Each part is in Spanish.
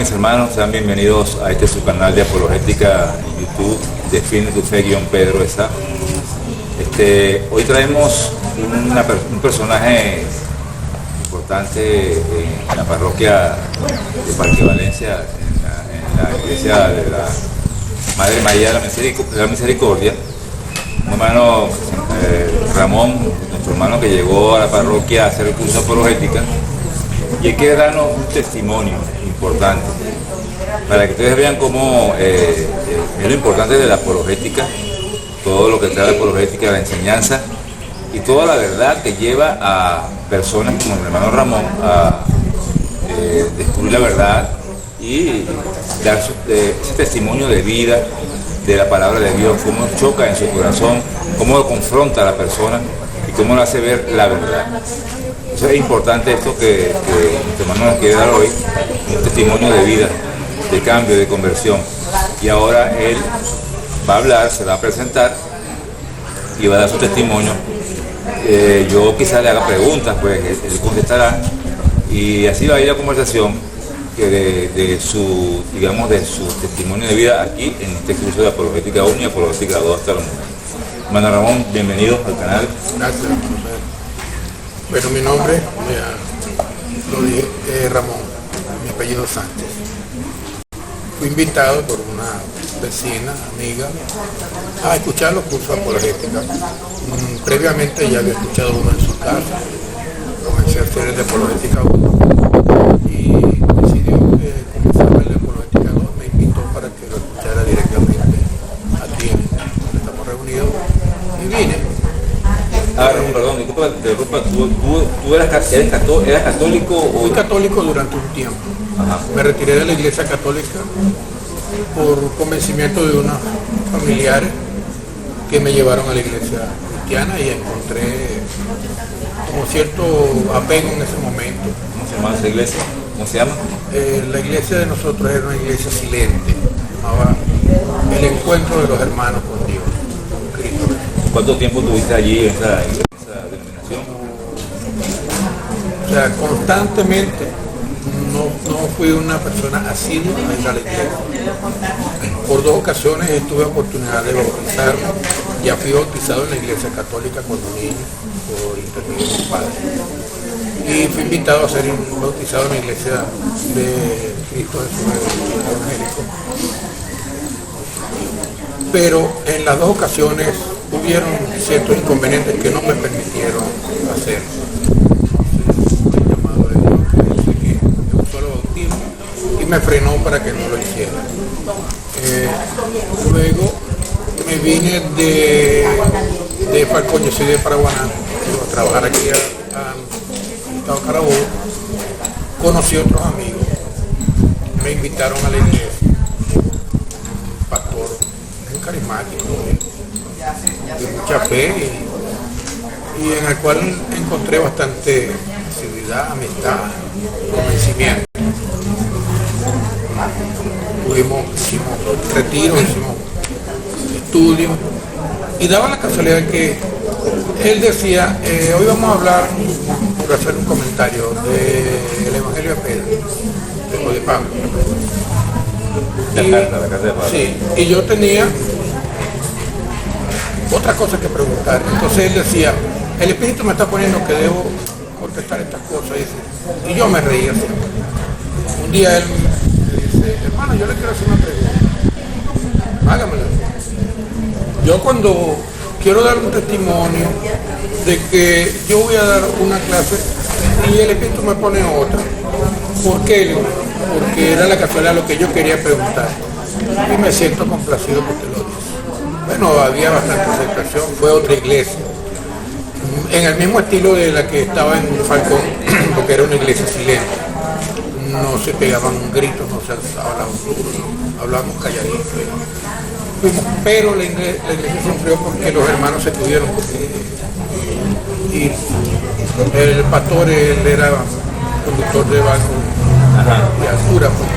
mis hermanos? Sean bienvenidos a este su canal de apologética en YouTube, Defiende tu fe Pedro Esa. Hoy traemos un personaje importante en la parroquia de Parque Valencia, en la iglesia de la Madre María de la Misericordia. Un hermano Ramón, nuestro hermano que llegó a la parroquia a hacer el curso de apologética, y hay que darnos un testimonio importante para que ustedes vean cómo es lo importante de la apologética, todo lo que trae la apologética, la enseñanza y toda la verdad que lleva a personas como el hermano Ramón a descubrir la verdad y dar ese testimonio de vida de la palabra de Dios, cómo choca en su corazón, cómo lo confronta a la persona y cómo lo hace ver la verdad. Eso es importante, esto que nuestro hermano nos quiere dar hoy, un testimonio de vida, de cambio, de conversión. Y ahora él va a hablar, se va a presentar y va a dar su testimonio. Yo quizás le haga preguntas, pues él contestará, y así va a ir la conversación de su testimonio de vida aquí en este curso de apologética 1 y apologética 2 hasta la mujer. Hermano Ramón, bienvenido al canal. Gracias. Bueno, mi nombre, lo dije, Ramón, mi apellido Sánchez. Fui invitado por una vecina, amiga, a escuchar los cursos de apologética. Previamente ya había escuchado uno en su casa, comencé a hacer el de apologética 1 y decidió comenzar el de apologética 2, me invitó para que lo escuchara directamente aquí donde estamos reunidos y vine. Perdón, disculpa, ¿tú eras católico? Fui católico durante un tiempo. Ajá. Me retiré de la iglesia católica por convencimiento de unos familiares que me llevaron a la iglesia cristiana y encontré como cierto apego en ese momento. ¿Cómo se llama esa iglesia? ¿Cómo se llama? La iglesia de nosotros era una iglesia silente, llamaba El Encuentro de los Hermanos con Dios, con Cristo. ¿Cuánto tiempo tuviste allí en esa denominación? O sea, constantemente no fui una persona asidua a ir a la iglesia. Por 2 ocasiones tuve oportunidad de bautizarme. Ya fui bautizado en la iglesia católica cuando niño, por intermedio de mi padre. Y fui invitado a ser bautizado en la iglesia de Cristo Jesús evangélico. Pero en las 2 ocasiones hubieron ciertos inconvenientes que no me permitieron hacer. El llamado de Dios que dice que es un solo bautismo y me frenó para que no lo hiciera. Luego me vine de Falcón, yo soy de Paraguaná, a trabajar aquí al estado Carabobo. Conocí a otros amigos, me invitaron a la iglesia, un pastor muy carismático, de mucha fe y en el cual encontré bastante seguridad, amistad, convencimiento. Hicimos retiros, hicimos estudios y daba la casualidad que él decía, hoy vamos a hablar, por hacer un comentario, del Evangelio de Pedro, o de Pablo. La carta de Pablo. Sí, y yo tenía otra cosa que preguntar. Entonces él decía, el Espíritu me está poniendo que debo contestar estas cosas. Y yo me reía siempre. Un día él me dice, hermano, yo le quiero hacer una pregunta. Hágamela. Yo cuando quiero dar un testimonio de que yo voy a dar una clase y el Espíritu me pone otra, ¿por qué? Porque era la casualidad lo que yo quería preguntar. Y me siento complacido porque lo dice. Bueno, había bastante aceptación, fue otra iglesia, en el mismo estilo de la que estaba en Falcón, porque era una iglesia silente. No se pegaban gritos, no se hablaban duro, hablábamos calladitos. Pero la iglesia sufrió porque los hermanos se tuvieron, y el pastor, él era conductor de barco de altura, pues.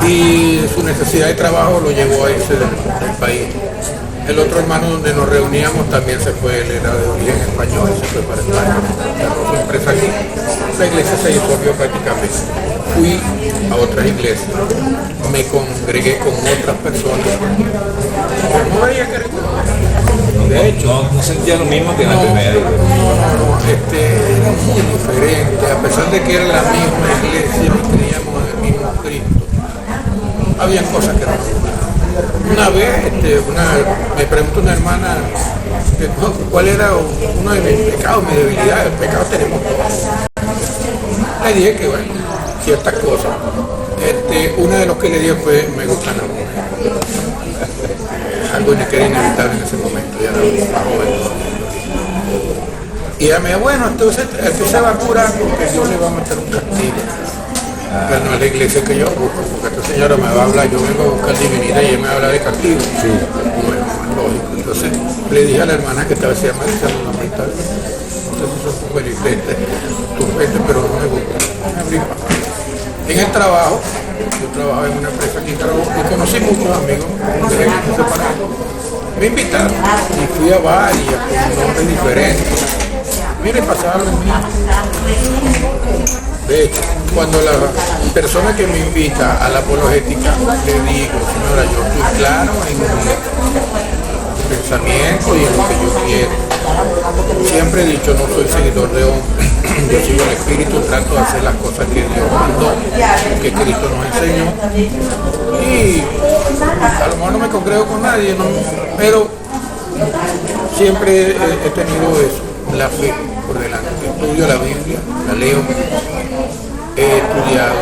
y su necesidad de trabajo lo llevó a irse del país. El otro hermano donde nos reuníamos también se fue, él era de origen español y se fue para España, cerró su empresa aquí. La iglesia se disolvió prácticamente. Fui a otras iglesias, me congregué con otras personas. No veía que de hecho, no sentía lo mismo que en la primera. era muy diferente, a pesar de que era la misma iglesia y creíamos en el mismo Cristo. Había cosas que no. Una vez me preguntó una hermana cuál era uno de mis pecados, mi debilidad. El pecado tenemos todos. Le dije que bueno, ciertas cosas. Una de los que le dije fue me gustan las mujeres. Algo que era inevitable en ese momento, ya era más joven. Y ella me dijo, bueno, entonces el que se va a curar porque Dios le va a meter un castigo. Pero no es la iglesia que yo busco, porque esta señora me va a hablar, yo vengo a buscar divinidad y ella me habla de castigo. Sí. Bueno, más lógico. Entonces le dije a la hermana que estaba decía, Marisa, no me está. Entonces son tus vete, pero no me gusta. En el trabajo, yo trabajaba en una empresa aquí en Carabobo y conocí muchos amigos de la iglesia separada. Me invitaron y fui a varias con nombres diferentes. Mire, pasaba lo mismo. De hecho, cuando la persona que me invita a la apologética le digo, señora, yo estoy claro en mi pensamiento y en lo que yo quiero. Siempre he dicho, no soy seguidor de hombres, yo sigo el Espíritu, trato de hacer las cosas que Dios mandó, que Cristo nos enseñó. Y a lo mejor no me congrego con nadie, ¿no? Pero siempre he tenido eso, la fe por delante. Estudio la Biblia, la leo, he estudiado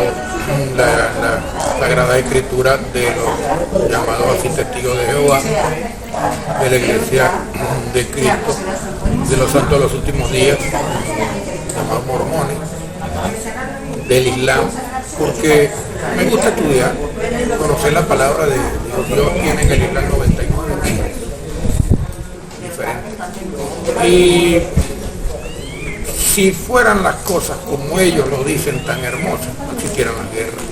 la Sagrada Escritura de los llamados así testigos de Jehová, de la Iglesia de Cristo, de los santos de los últimos días, llamados mormones, del Islam, porque me gusta estudiar, conocer la palabra de Dios. Dios tiene en el Islam 99 diferentes. Y si fueran las cosas como ellos lo dicen tan hermosas, no existieran las guerras.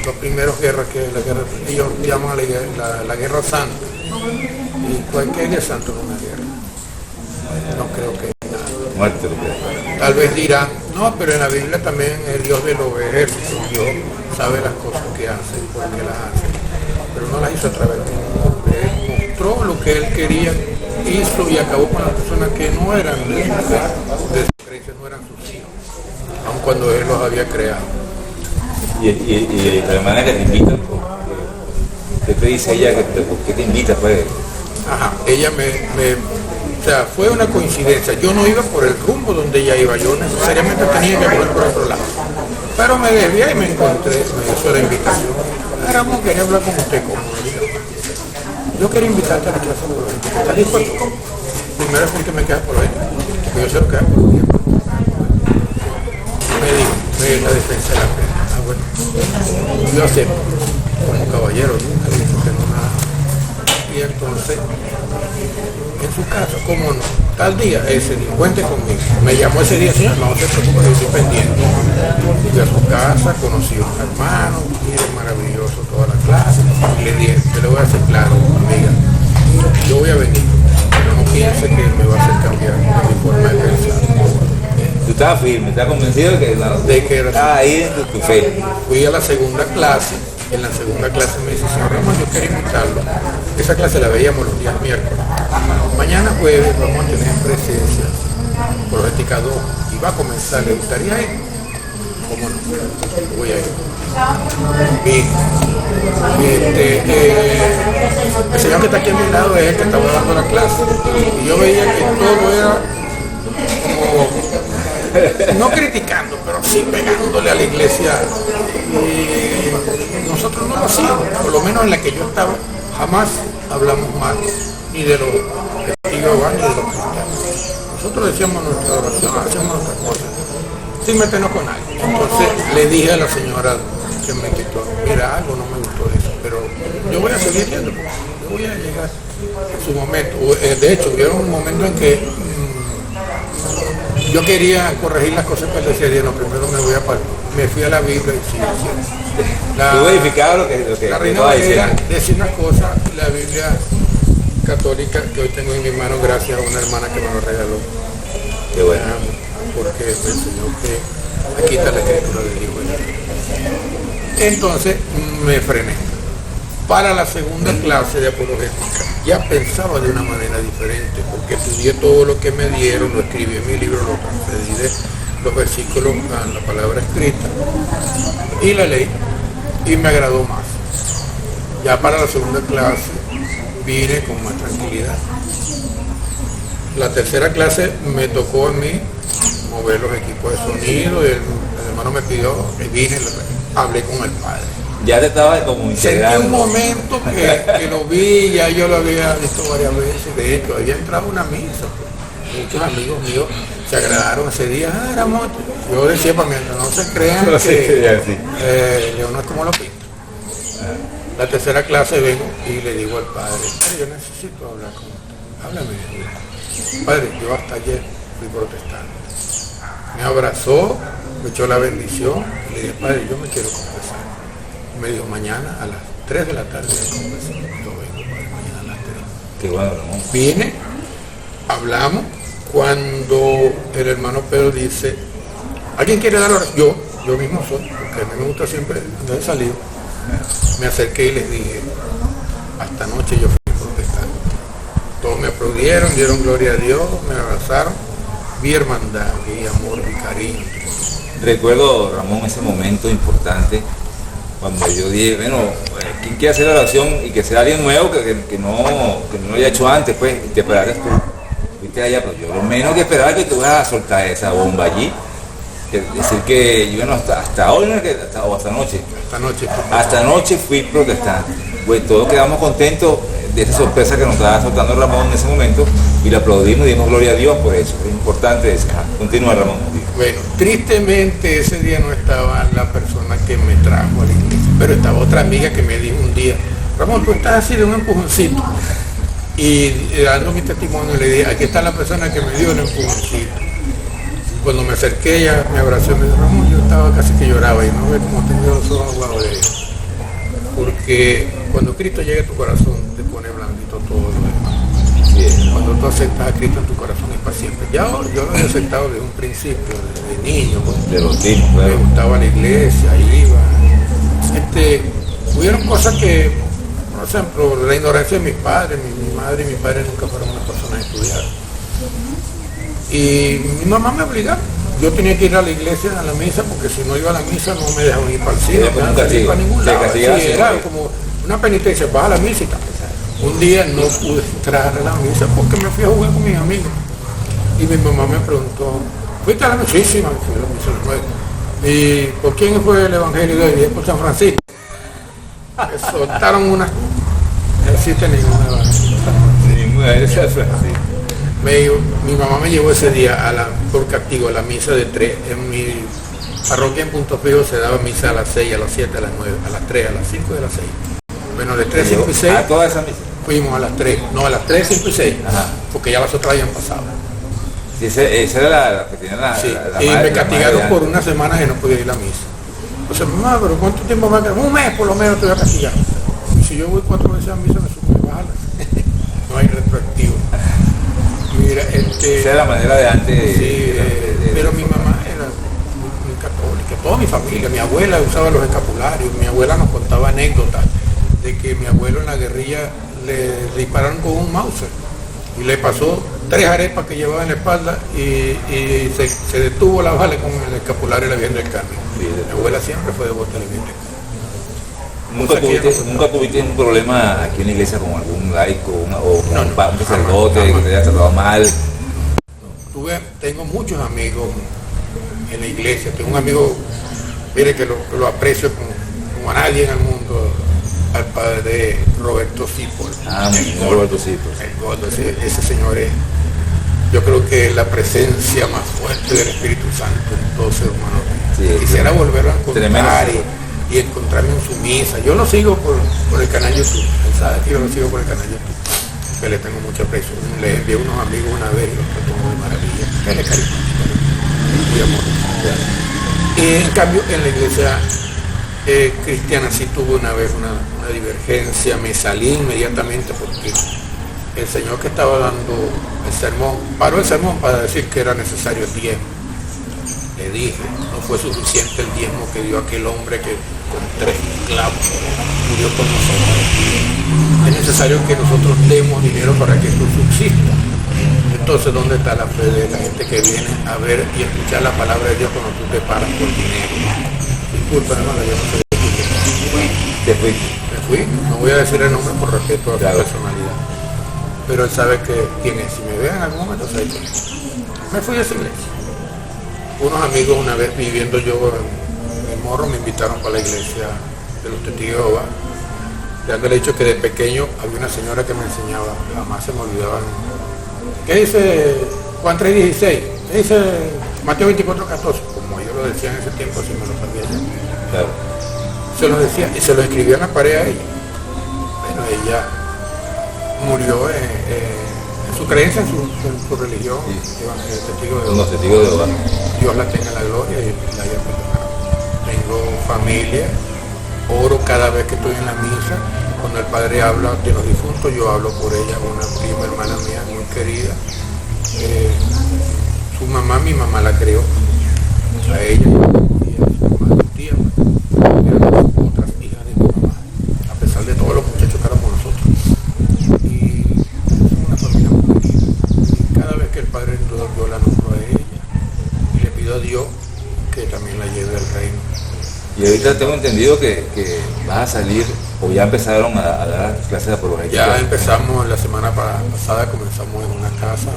Las primeras guerras que la guerra, ellos llaman la guerra santa. Y cualquier guerra santa es una guerra. No creo que nada. Muerte. Tal vez dirán, no, pero en la Biblia también el Dios de los ejércitos, Dios sabe las cosas que hace, por qué las hace. Pero no las hizo a través de un hombre. Él mostró lo que él quería, hizo y acabó con las personas que no eran de su creencia, no eran sus hijos, aun cuando él los había creado. Y la hermana que te invita, ¿qué te dice ella? ¿Qué te invita? Pues? Ajá, ella o sea, fue una coincidencia. Yo no iba por el rumbo donde ella iba, yo necesariamente tenía que ir por otro lado. Pero me desvié y me encontré, me hizo la invitación. Ramón, quería hablar con usted, como yo quería invitarte a la clase por hoy. ¿Estás dispuesto? Primero es que me queda por hoy, porque yo sé lo que hago por tiempo. Me dijo, la defensa de la fe. Ah, bueno, yo acepto, como caballero, nunca he dicho que no nada. Y entonces, en su caso, ¿cómo no? Tal día, ese día, cuente conmigo. Me llamó ese día, señor, no se preocupe, yo estoy pendiente. Fui a su casa, conocí a un hermano, mire, maravilloso toda la clase. Y le dije, te lo voy a hacer claro, amiga, yo voy a venir, pero no piense que me va a hacer cambiar mi forma de pensar. Tú estabas firme, estabas convencido de que era ahí en tu fe. Fui a la segunda clase. En la segunda clase me dice, señor Ramón, yo quería invitarlo. Esa clase la veíamos los días miércoles. Mañana jueves vamos a tener presencia Apologética 2 y va a comenzar. ¿Le gustaría ir? ¿Cómo no? Voy a ir. Bien. El señor que está aquí a mi lado es el que estaba dando la clase. Y yo veía que todo era como, no criticando, pero sí pegándole a la iglesia. Y nosotros no lo hacíamos, por lo menos en la que yo estaba, jamás hablamos mal ni de los testigos ni de los cristianos. Nosotros decíamos nuestra oración, hacíamos nuestras cosas, sin meternos con nadie. Entonces le dije a la señora que me invitó, mira, algo no me gustó de eso, pero yo voy a seguir yendo, yo voy a llegar en su momento. De hecho, hubo un momento en que yo quería corregir las cosas que él decía, no, primero me fui a la Biblia y sí, Tú verificabas lo que la Reina estaba Valera diciendo. decía una cosa, la Biblia católica que hoy tengo en mi mano gracias a una hermana que me lo regaló. Qué bueno. Porque me enseñó que aquí está la escritura del Hijo de Dios. Entonces me frené. Para la segunda clase de apologética ya pensaba de una manera diferente, porque estudié todo lo que me dieron, lo escribí en mi libro, lo transferí de los versículos a la palabra escrita y la leí y me agradó más. Ya para la segunda clase vine con más tranquilidad. La tercera clase me tocó a mí mover los equipos de sonido, el hermano me pidió que vine, hablé con el padre. Ya te estaba como integrando. Sentí un momento que lo vi, ya yo lo había visto varias veces, de hecho había entrado a una misa, muchos amigos míos se agradaron ese día, Ramón, yo decía para mientras no se crean No que se crean, sí. León no es como lo pinta. La tercera clase vengo y le digo al padre, yo necesito hablar con usted, háblame de Dios. Padre, yo hasta ayer fui protestante. Me abrazó, me echó la bendición y le dije, padre, yo me quiero confesar. Me dijo, mañana a las 3 de la tarde me confesé. Yo vengo, padre, mañana a las 3. Qué bueno, Ramón. Vine, hablamos, cuando el hermano Pedro dice, ¿alguien quiere dar oración? Yo mismo soy, porque a mí me gusta siempre andar de salido. Me acerqué y les dije, hasta anoche yo fui protestante. Todos me aplaudieron, dieron gloria a Dios, me abrazaron, vi hermandad, vi amor, vi cariño. Recuerdo, Ramón, ese momento importante cuando yo dije, bueno, ¿quién quiere hacer la oración y que sea alguien nuevo que no lo haya hecho antes, pues, y te esperaras tú? Fuiste allá, pero yo lo menos que esperaba es que tú vas a soltar esa bomba allí. Es decir que yo, bueno, hasta hoy, o hasta anoche. Hasta anoche fui protestante. Pues todos quedamos contentos de esa sorpresa que nos estaba soltando Ramón en ese momento y le aplaudimos y dimos gloria a Dios por eso. Es importante eso. Continúa, Ramón. Bueno, tristemente ese día no estaba la persona que me trajo a la iglesia, pero estaba otra amiga que me dijo un día, Ramón, tú estás así de un empujoncito. Y dando mi testimonio le dije, aquí está la persona que me dio el empujoncito. Cuando me acerqué, ella me abrazó y me dijo, Ramón, yo estaba casi que lloraba y no ve cómo tenía los ojos aguados de ella. Porque cuando Cristo llega a tu corazón, te pone blandito todo lo demás. Bien. Cuando tú aceptas a Cristo en tu corazón es para siempre. Ya yo lo he aceptado desde un principio, desde niño. De los timos, Me claro. gustaba la iglesia, iba. Hubieron cosas que, por ejemplo, la ignorancia de mis padres, mi madre y mi padre nunca fueron unas personas estudiadas. Y mi mamá me obligaba. Yo tenía que ir a la iglesia, a la misa, porque si no iba a la misa no me dejaban ir para el cine, no me dejaban ir para ningún lado. Sí, era como una penitencia, vas a la misa y tal. Un día no pude entrar a la misa porque me fui a jugar con mis amigos. Y mi mamá me preguntó, ¿fuiste a la misa? Sí, sí, me fui a la misa. ¿Y por quién fue el evangelio de hoy? Y por San Francisco. Me soltaron una... No existe ninguna de esas. Mi mamá me llevó ese día por castigo a la misa de 3. En mi parroquia en Punto Fijo se daba misa a las 6, a las 7, a las 9, a las 3, a las 5 y a las 6. Bueno, de 3, 5 y 6 ¿A toda esa misa? fuimos a las 3. No, a las 3, 5 y 6. Ajá. Porque ya las otras habían pasado. Sí, esa era la que tenía la... Sí. la Y madre- me la castigaron madre por una semana que no podía ir a la misa. Entonces, mamá, pero ¿cuánto tiempo me ha quedado? Un mes por lo menos te voy a castigar. Y si yo voy 4 veces a misa me supo bajarla. No hay retroactivo. Mira, Esa era la manera de antes. sí, pero mi mamá era muy católica, toda mi familia, mi abuela usaba los escapularios, mi abuela nos contaba anécdotas de que mi abuelo en la guerrilla le dispararon con un Mauser y le pasó 3 arepas que llevaba en la espalda y se detuvo la bala con el escapulario de la Virgen del Carmen. Sí, Mi abuela siempre fue devota de la Virgen del Carmen. ¿Nunca tuviste un problema aquí en la iglesia con algún laico o con No, un sacerdote que te haya tratado mal? Tengo muchos amigos en la iglesia. Tengo un amigo, mire que lo aprecio como a nadie en el mundo, al padre Roberto Cipol. Roberto Cipol. El gordo, ese señor es, yo creo que es la presencia más fuerte del Espíritu Santo en todo ser humano. Sí, Quisiera volverlo a encontrar tremendo. y encontrarme en su misa. Yo lo sigo por el canal YouTube. Él sabe que yo lo sigo por el canal YouTube. Que le tengo mucho aprecio. Le envié unos amigos una vez y los trató de maravilla. Él es carismático, muy amoroso. Y en cambio en la iglesia cristiana sí tuve una vez una divergencia, me salí inmediatamente porque el señor que estaba dando el sermón, paró el sermón para decir que era necesario el diezmo. Le dije, no fue suficiente el diezmo que dio aquel hombre que con 3 clavos murió con nosotros. Es necesario que nosotros demos dinero para que esto subsista. Entonces, ¿dónde está la fe de la gente que viene a ver y escuchar la palabra de Dios cuando tú te paras por dinero? Disculpa, hermano, yo no sé de qué. Me fui, no voy a decir el nombre por respeto a su personalidad. Pero él sabe quién es. Si me ve en algún momento, sabe quién es. Me fui a esa iglesia. Unos amigos, una vez viviendo yo en el Morro, me invitaron para la iglesia de los Testigos de Jehová. Le he dicho que de pequeño había una señora que me enseñaba, jamás se me olvidaba. ¿Qué dice Juan 3:16? ¿Qué dice Mateo 24:14? Como yo lo decía en ese tiempo, así me lo sabía yo. Claro. Se lo decía y se lo escribía en la pared a ella. Bueno, ella murió en su creencia, en su religión, los testigos de Jehová. Dios la tenga en la gloria y la haya perdonado. Tengo familia, oro cada vez que estoy en la misa. Cuando el padre habla de los difuntos, yo hablo por ella, una prima hermana mía muy querida. Su mamá, mi mamá la crió, a ella y a su mamá, su tía, eran otras hijas de mi mamá, a pesar de todos los muchachos que éramos nosotros. Y es una familia muy querida. Y cada vez que el padre yo la nombro a ella y le pido a Dios que también la lleve al reino. Y ahorita tengo entendido que vas a salir, o ya empezaron a dar clases de apologética. Ya empezamos la semana pasada, comenzamos en una casa,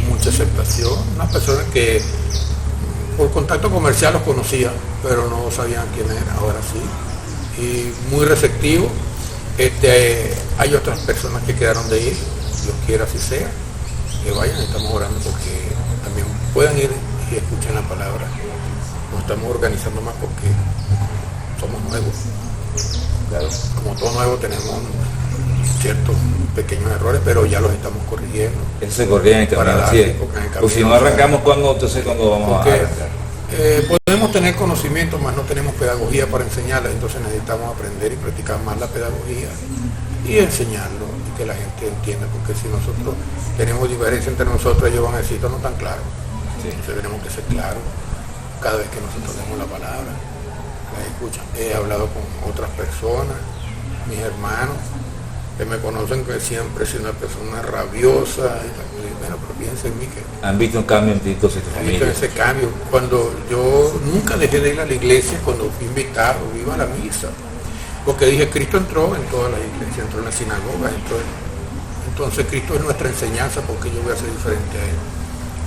mucha aceptación, unas personas que por contacto comercial los conocía, pero no sabían quién era, ahora sí. Y muy receptivo. Hay otras personas que quedaron de ir, Dios quiera así sea, que vayan, estamos orando porque también puedan ir y escuchen la palabra. Nos estamos organizando más porque somos nuevos. Claro. Como todo nuevo tenemos ciertos pequeños errores, pero ya los estamos corrigiendo. Eso se corrige en el camino, así es. Pues si no arrancamos, entonces cuando vamos a arrancar. Podemos tener conocimiento, más no tenemos pedagogía para enseñarla, entonces necesitamos aprender y practicar más la pedagogía y enseñarlo y que la gente entienda, porque si nosotros tenemos diferencia entre nosotros, ellos van a decir, esto no tan claro. Sí. Entonces tenemos que ser claros cada vez que nosotros demos la palabra, la escuchan. He hablado con otras personas, mis hermanos, que me conocen, que siempre soy una persona rabiosa, y bueno, pero piensen en mí que... ¿Han visto un cambio en ti, entonces, tu familia? Han visto ese cambio. Cuando yo nunca dejé de ir a la iglesia, cuando fui invitado, iba a la misa, porque dije, Cristo entró en todas las iglesias, entró en las sinagogas, entonces Cristo es nuestra enseñanza, porque yo voy a ser diferente a Él.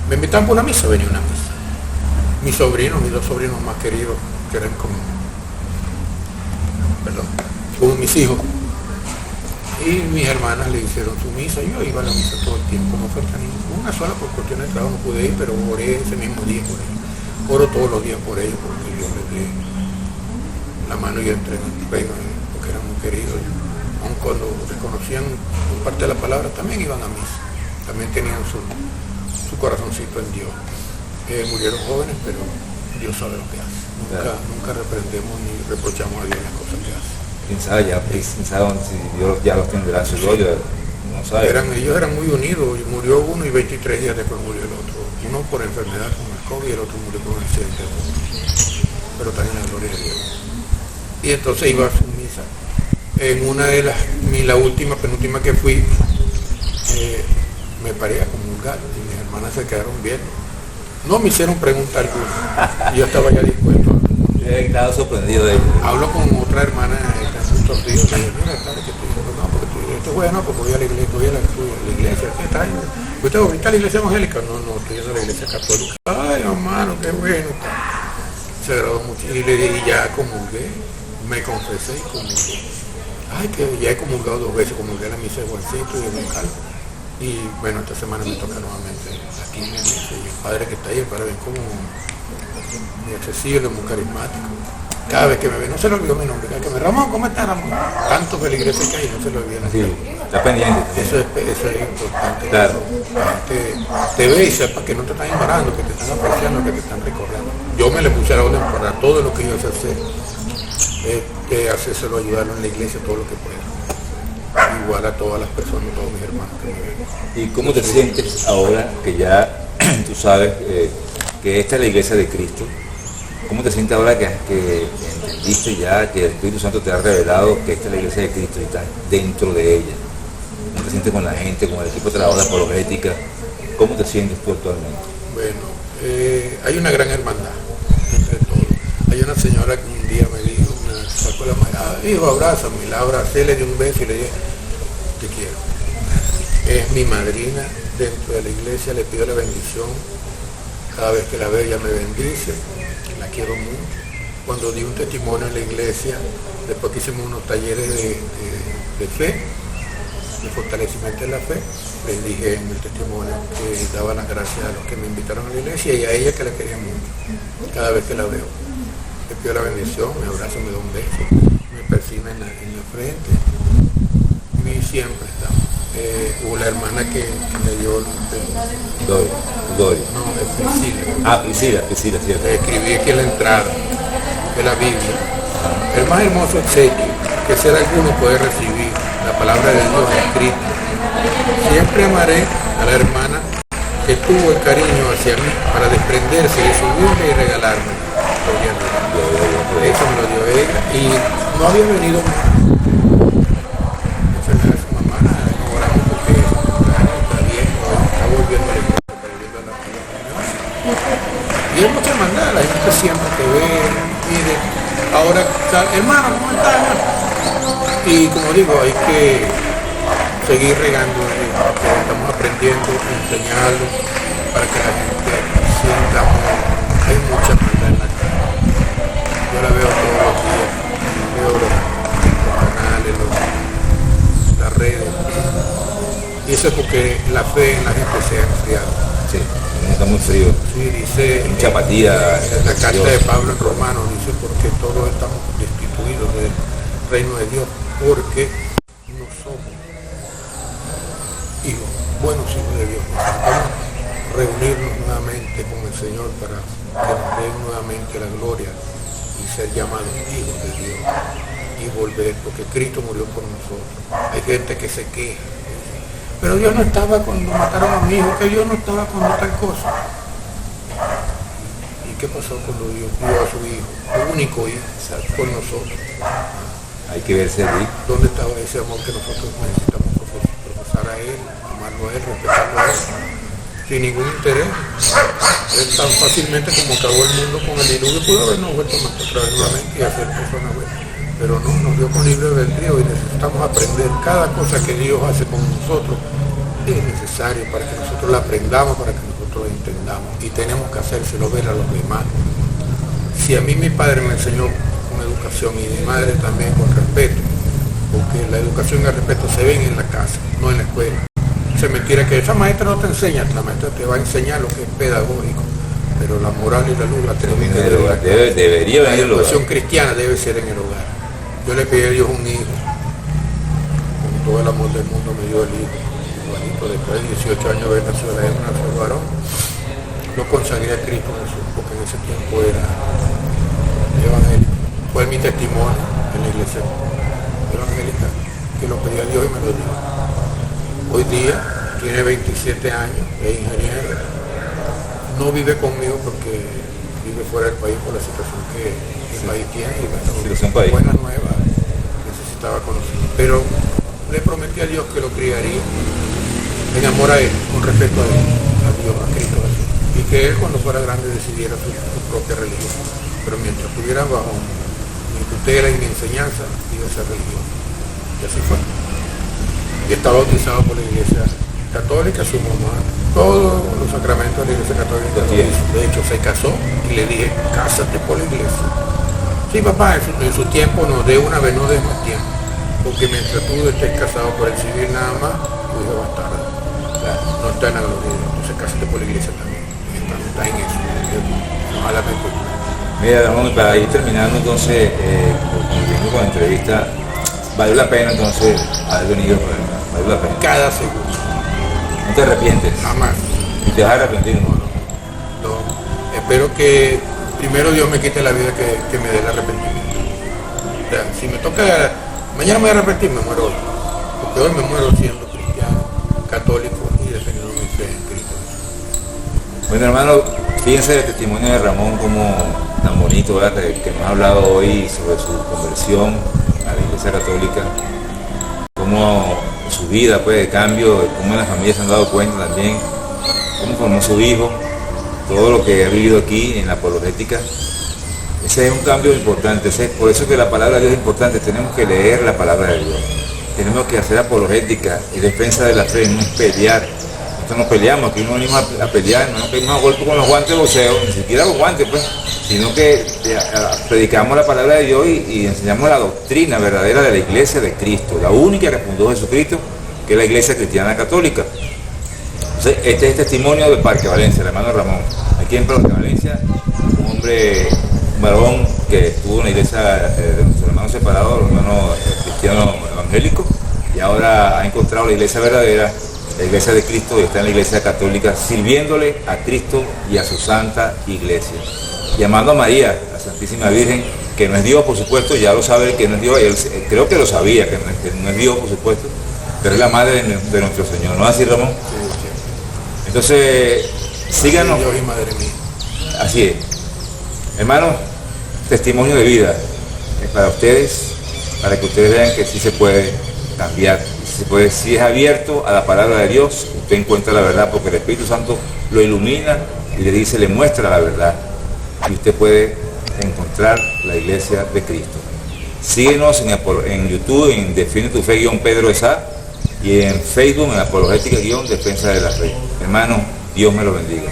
Me invitaban por una misa, venía una misa. Mis sobrinos, mis 2 sobrinos más queridos, que eran como mis hijos, y mis hermanas le hicieron su misa. Yo iba a la misa todo el tiempo, no falta ninguna sola, por cuestiones de trabajo no pude ir, pero oré ese mismo día por ellos. Oro todos los días por ellos, porque Dios les dé la mano y entré en el reino, porque eran muy queridos. Aun cuando reconocían parte de la palabra, también iban a misa, también tenían su corazoncito en Dios. Murieron jóvenes, pero Dios sabe lo que hace. Nunca reprendemos ni reprochamos a Dios las cosas que hace. ¿Quién sabe si Dios ya los tendrá en su gloria? No sabe. Ellos eran muy unidos, y murió uno y 23 días después murió el otro. Uno por enfermedad con el COVID y el otro murió con el accidente. Pero también la gloria de Dios. Y entonces iba a su misa. En una de la última, penúltima que fui, me paré a comulgar y mis hermanas se quedaron viendo. No me hicieron preguntar alguna. Yo estaba ya dispuesto. He estado sorprendido de ello. Hablo con otra hermana en estos días. Le digo, mira, ¿sabes que no, porque esto es bueno, porque voy a la iglesia, ¿qué tal? ¿Usted ahorita a la iglesia evangélica? No, estoy yendo a la iglesia católica. Ay, hermano, qué bueno. Se agradó mucho. Y le dije, ya comulgué, me confesé y comulgué. Ay, que ya he comulgado 2 veces, comulgué a la misa de Juancito y de Moncal. Y bueno, esta semana me toca nuevamente aquí en la iglesia. Y el padre que está ahí, el padre ven como muy accesible, muy carismático. Cada vez que me ve, no se le olvidó mi nombre. Cada vez que me Ramón, ¿cómo estás, Ramón? Tanto feligreses que hay, no se le olvida. Sí, está pendiente. Eso es importante. Claro. La gente te ve y sepa que no te están ignorando, que te están apreciando, que te están recordando. Yo me le puse a la orden para todo lo que yo sé hacer. hacérselo, ayudarlo en la iglesia todo lo que pueda. Igual a todas las personas, todos mis hermanos que me ven. ¿Y cómo te sientes ahora que ya tú sabes que esta es la iglesia de Cristo? ¿Cómo te sientes ahora que entendiste ya que el Espíritu Santo te ha revelado que esta es la iglesia de Cristo y estás dentro de ella? ¿Cómo te sientes con la gente, con el equipo de trabajo de apologética? ¿Cómo te sientes tú actualmente? Bueno, hay una gran hermandad entre todos. Hay una señora que un día me dijo, me sacó la mano, hijo, abrázame, la abracé, le di un beso y le dije, te quiero. Es mi madrina dentro de la iglesia, le pido la bendición. Cada vez que la veo ella me bendice, la quiero mucho. Cuando di un testimonio en la iglesia, después que hicimos unos talleres de fe, de fortalecimiento de la fe, les dije en el testimonio que daba las gracias a los que me invitaron a la iglesia y a ella que la quería mucho. Cada vez que la veo, le pido la bendición, me abrazo, me da un beso, me persina en la frente y siempre estamos. Hubo la hermana que me dio Doy. no, es Priscila. Ah, Priscila, cierto. Escribí aquí en la entrada de la Biblia el más hermoso obsequio que ser alguno puede recibir, la palabra de Dios escrita. Siempre amaré a la hermana que tuvo el cariño hacia mí para desprenderse de su vida y regalarme. Eso me lo dio ella y no había venido más. Enfermera de su mamá, ahora porque está bien, está volviendo a la iglesia, está volviendo a la comunión. Y hay mucha hermandad, la gente siempre te ve, mire, ahora, hermano, ¿cómo estás? Y como digo, hay que seguir regando, estamos aprendiendo, enseñarlo, para que la gente sienta amor. Hay mucha maldad en la cara. Yo la veo todos los días, veo los canales, las redes. Y eso es porque la fe en la gente se ha enfriado. Sí, está muy frío. Sí, dice mucha apatía. La carta de Pablo en Romanos dice porque todos estamos destituidos del reino de Dios, porque no somos hijos, buenos hijos de Dios. Necesitamos reunirnos nuevamente con el Señor para que nos dé nuevamente la gloria y ser llamados hijos de Dios y volver, porque Cristo murió por nosotros. Hay gente que se queja, pero Dios no estaba cuando mataron a mi hijo, que Dios no estaba cuando tal cosa. ¿Y qué pasó cuando Dios dio a su hijo, su único hijo, por nosotros? Hay que verse allí. ¿Dónde estaba ese amor que nosotros necesitamos profesar a Él, amarlo a Él, respetarlo a Él, sin ningún interés? Él tan fácilmente como acabó el mundo con el diluvio, pudo habernos vuelto más otra vez nuevamente y hacer personas buenas. Pero no, nos dio con libre albedrío y necesitamos aprender cada cosa que Dios hace con nosotros. Es necesario para que nosotros la aprendamos, para que nosotros la entendamos. Y tenemos que hacérselo ver a los demás. Si a mí mi padre me enseñó educación y mi madre también con respeto, porque la educación y el respeto se ven en la casa, no en la escuela. Se mentira que esa maestra no te enseña, la maestra te va a enseñar lo que es pedagógico, pero la moral y la luz la tenemos en el hogar. Debería la venir el educación hogar. cristiana debe ser en el hogar. Yo le pedí a Dios un hijo, con todo el amor del mundo me dio el hijo, igualito, después de 18 años de haber nacido la hembra, nació el varón, lo consagré a Cristo Jesús, porque en ese tiempo era evangélico. Fue mi testimonio en la iglesia evangélica, que lo pedí a Dios y me lo dio. Hoy día tiene 27 años, es ingeniero, no vive conmigo porque vive fuera del país por la situación que el país tiene y buenas nuevas, necesitaba conocer. Pero le prometí a Dios que lo criaría en amor a Él, con respeto a Él, a Dios, a Cristo Jesús, y que Él cuando fuera grande decidiera su propia religión. Pero mientras estuviera bajo mi tutela y mi enseñanza, iba a ser religioso. Y así fue. Y está bautizado por la iglesia católica, su mamá, todos los sacramentos de la iglesia católica. De hecho, se casó y le dije, cásate por la iglesia. Sí, papá, en su tiempo nos dé una vez, no des más tiempo. Porque mientras tú estés casado por el civil nada más, tu hijo va a estar. No está en la gloria. Entonces, cásate por la iglesia también. Está en eso. Ojalá me encuentre. Mira, Ramón, para ir terminando entonces, concluyendo con la entrevista, ¿valió la pena entonces haber venido? ¿Valió la pena? Cada segundo. ¿No te arrepientes? Jamás. ¿Y te vas a arrepentir? No. Espero que primero Dios me quite la vida que me dé el arrepentimiento. O sea, si me toca, mañana me voy a arrepentir, me muero hoy. Porque hoy me muero siendo cristiano, católico y defendiendo mi fe en Cristo. Bueno, hermano, fíjense el testimonio de Ramón como tan bonito, ¿verdad? Que nos ha hablado hoy sobre su conversión a la Iglesia Católica, cómo su vida, pues, de cambio, cómo las familias se han dado cuenta también, cómo formó su hijo, todo lo que ha vivido aquí en la apologética. Ese es un cambio importante, por eso que la palabra de Dios es importante, tenemos que leer la palabra de Dios, tenemos que hacer apologética y defensa de la fe, no es pelear. Nosotros no peleamos, aquí no venimos a pelear, no nos venimos a golpe con los guantes de boxeo, ni siquiera los guantes, pues, sino que predicamos la palabra de Dios y enseñamos la doctrina verdadera de la Iglesia de Cristo, la única que fundó Jesucristo, que es la Iglesia Cristiana Católica. Entonces, este es el testimonio de Parque Valencia, el hermano Ramón. Aquí en Parque Valencia, un hombre, un varón que estuvo en la iglesia de nuestros hermanos separados, los hermanos cristianos evangélicos, y ahora ha encontrado la iglesia verdadera, la iglesia de Cristo, y está en la iglesia católica, sirviéndole a Cristo y a su santa iglesia. Y amando a María, la Santísima Virgen, que no es Dios, por supuesto, ya lo sabe que no es Dios, él creo que lo sabía, que no es Dios, por supuesto, pero es la madre de nuestro Señor, ¿no es así, Ramón? Entonces, síganos. Dios y madre mía. Así es. Hermanos, testimonio de vida es para ustedes, para que ustedes vean que sí se puede cambiar, si es abierto a la palabra de Dios, usted encuentra la verdad, porque el Espíritu Santo lo ilumina y le dice, le muestra la verdad, y usted puede encontrar la iglesia de Cristo. Síguenos en YouTube, en Defiende tu Fe Pedro Esá, y en Facebook en Apologética Defensa de la Fe. Hermano, Dios me lo bendiga.